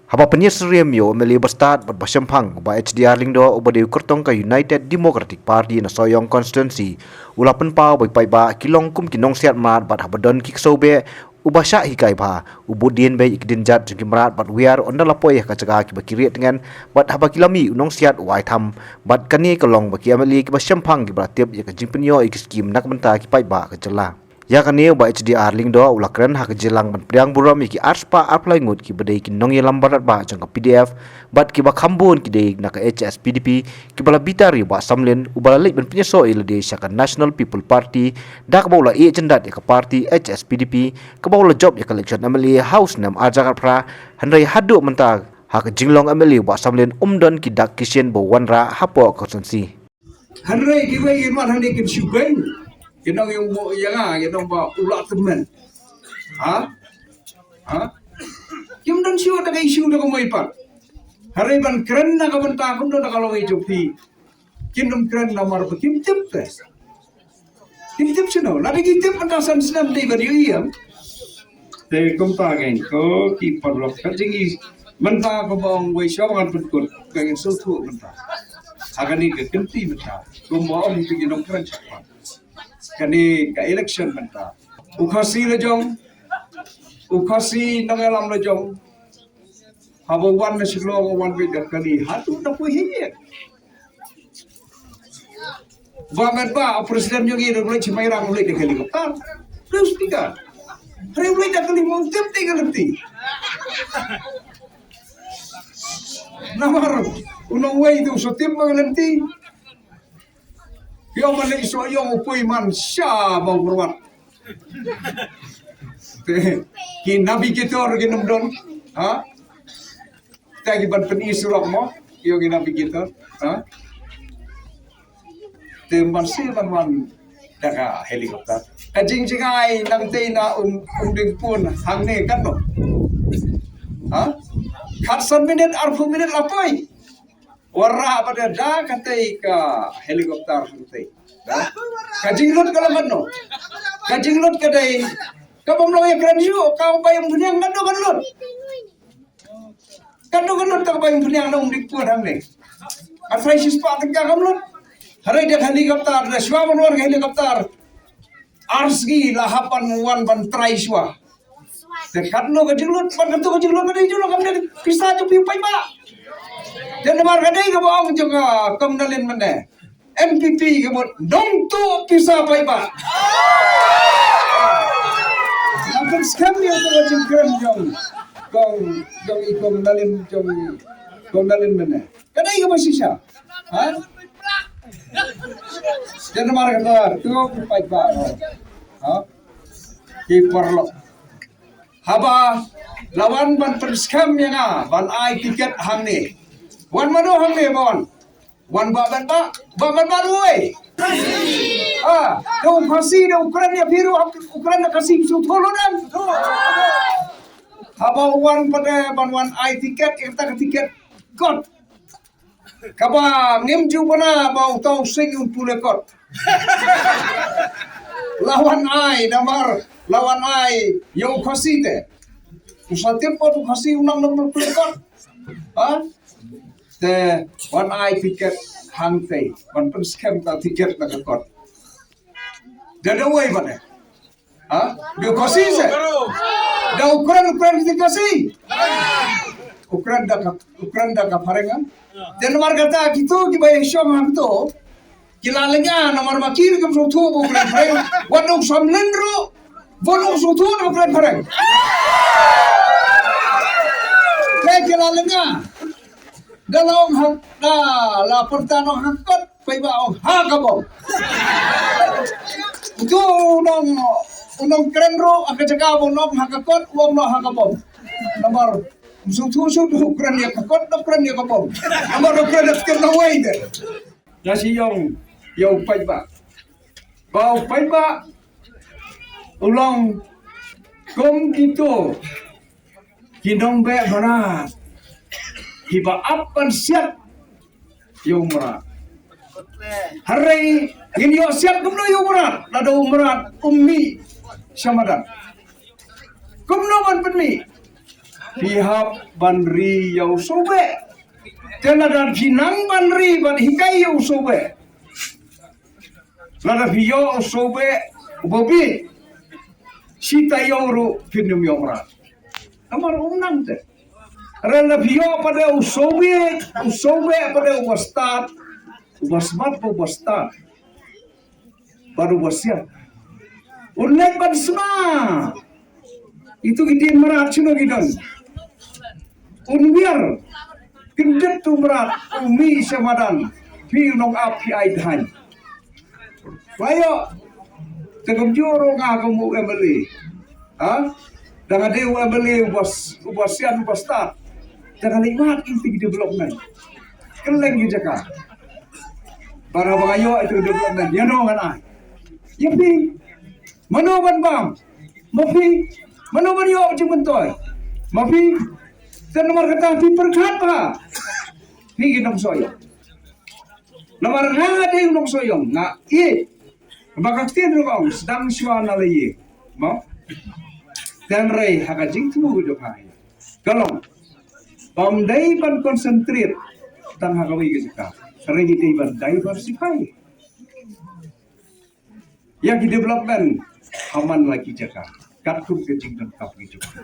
Haba penyesriam yo meli berstart bersempang ba HDR lingdo ubade kurtong ka United Democratic Party na soyong constituency ulapan pau bai pai ba kilong kum kinong siat mat bat habadon kiksobe ubasha hikai ba ubudin bai ikdin jat jengimrat bat wiar ondala poy ka jaga ki bakiri dengan bat haba kilami unong siat wai tham bat kani kolong baki ameli ki bersempang ki bratip ya ka jingpenyo ikiskim nak menta ki pai ba ka jela ya kani ba HDR lingdo ulakran hak jelang ban priang buram ki arspa apply ngut ki bedai ki nong yelam barat ba jang PDF bat ki ba khambun ki dei nak HSPDP ki bala bitari ba samlen ubala lek ban penyeso ilde syaka National People Party dak ba ula e cendat ya ka party HSPDP ka ba ula job ya ka election ameli house nam ajakar pra handai hadu menta hak jinglong ameli ba samlen umdon ki dak kisien bo wanra hapo konsensi handai ki bai man handai ki syubeng kinong yung bo yang kinong ba ulat temen ha kim dan siu ta isu da ko mai pa hare ban kren na ka banta ko na ka lawai jopi kinong kren na mar kim tip sino la di tip anta san snam dei ba yam te kom ta gen ko ki parlok ka jingi menta ko bong wei sho ngan put ko ka gen so thu menta agani ke kenti menta ko mo om ki kinong kren chapa kani ka election menta ukhasi lejong ukhasi nangalam lejong habo wan na siglo wan bi kani hatu na po hiye banget ba presiden yung ino ulit si Mayrang ulit ng helikopter terus tiga hari ulit ang kalimang timti kalati namar unang way ito so tim magalati yung man iso yung upoy man siya mawurwat ki navigator ginumdon ha tagi ban penisurok mo yung navigator ha temban siban man daga helikopter kajing jingai nang te na ding pun hangne kan no ha khatsan minit arfu minit lapoy warra pada da katai ka helikopter katai kajing lot kala no kajing lot kadai ka bamlo ya kran yu ka bayang bunyang kan lot kan ka bayang bunyang na ding pun hangne afrai sispa ka kamlot hari dia helikopter na swa manwar helikopter arsgi lahapan wan ban traiswa dekat no kajinglot pan tu kajinglot kadai julo kam de kisa ju pi pai ba dan mar kadai ka baong juga kam dalin mane MPP ke bot dong tu pisa pai ba akan scam dia tu kajingkran jong gong ikom dalin jong gong dalin mane kadai ka masisya ha jangan marah kata tu pai ba ha ki perlo haba lawan ban perskam yang ban ai tiket hang ni wan mano hang ni wan ba baru oi tu kasih da Ukraina biru Ukraina kasih su tholo dan haba wan pada ban wan ai tiket kita tiket kot kaba ngimju pana bau tau sing pule kot lawan ai namar lawan ai yo khasite usatip po tu khasi unang nomor pule kot ha te wan ai tiket hangte wan pen scam ta tiket na kot dada wai bane ha yo khasi se da Ukraina dikasih Ukraina ka parengan dan nomor kata gitu di bayang syam ham tu kilalanya nomor makir ke sutu bukan pareng wadung samlendro wadung sutu bukan pareng kayak kilalanya dalam hak la pertano hakot pai ba ha kabong itu unong krenro akajaga bonok hakot wong no hakabong nomor sutu Ukraina kakot Ukraina kapom amar Ukraina kena wai de nasi yang pai ba bau pai ba ulang kom gitu kinong be berat hiba apan siap yung merat hari ini yo siap kumno yung merat lado merat ummi samadan kumno man penmi pihak banri yau sobe kena dan pinang banri ban hikai yau sobe lada piyo sobe bobi sita yau ru pinum yau ra amar unang te rela piyo pada usobe pada ubastat ubasmat ubastat baru wasiat unek ban semua itu gidin merat sino gidan unwiar gendet tu merat umi samadan pi nong api aidhan wayo tegam joro ngakamu emeli ha dengan dia emeli ubasian ubastat jangan lihat inti development keleng di Jakarta para bangayo itu development ya no kan ya pi manoban bang mafi manoban yo jumentoy mafi dan nomor kata pi perkat pa pi ginong soyo nomor nga de ginong soyo nga bakak tin ro sedang suana leye mo dan rei hakajing tu do kai kalong pamdai ban konsentrate tang hakawi ke sika rei dei ban diversify ya ki development aman lagi jaga katum kecing dan kapi juga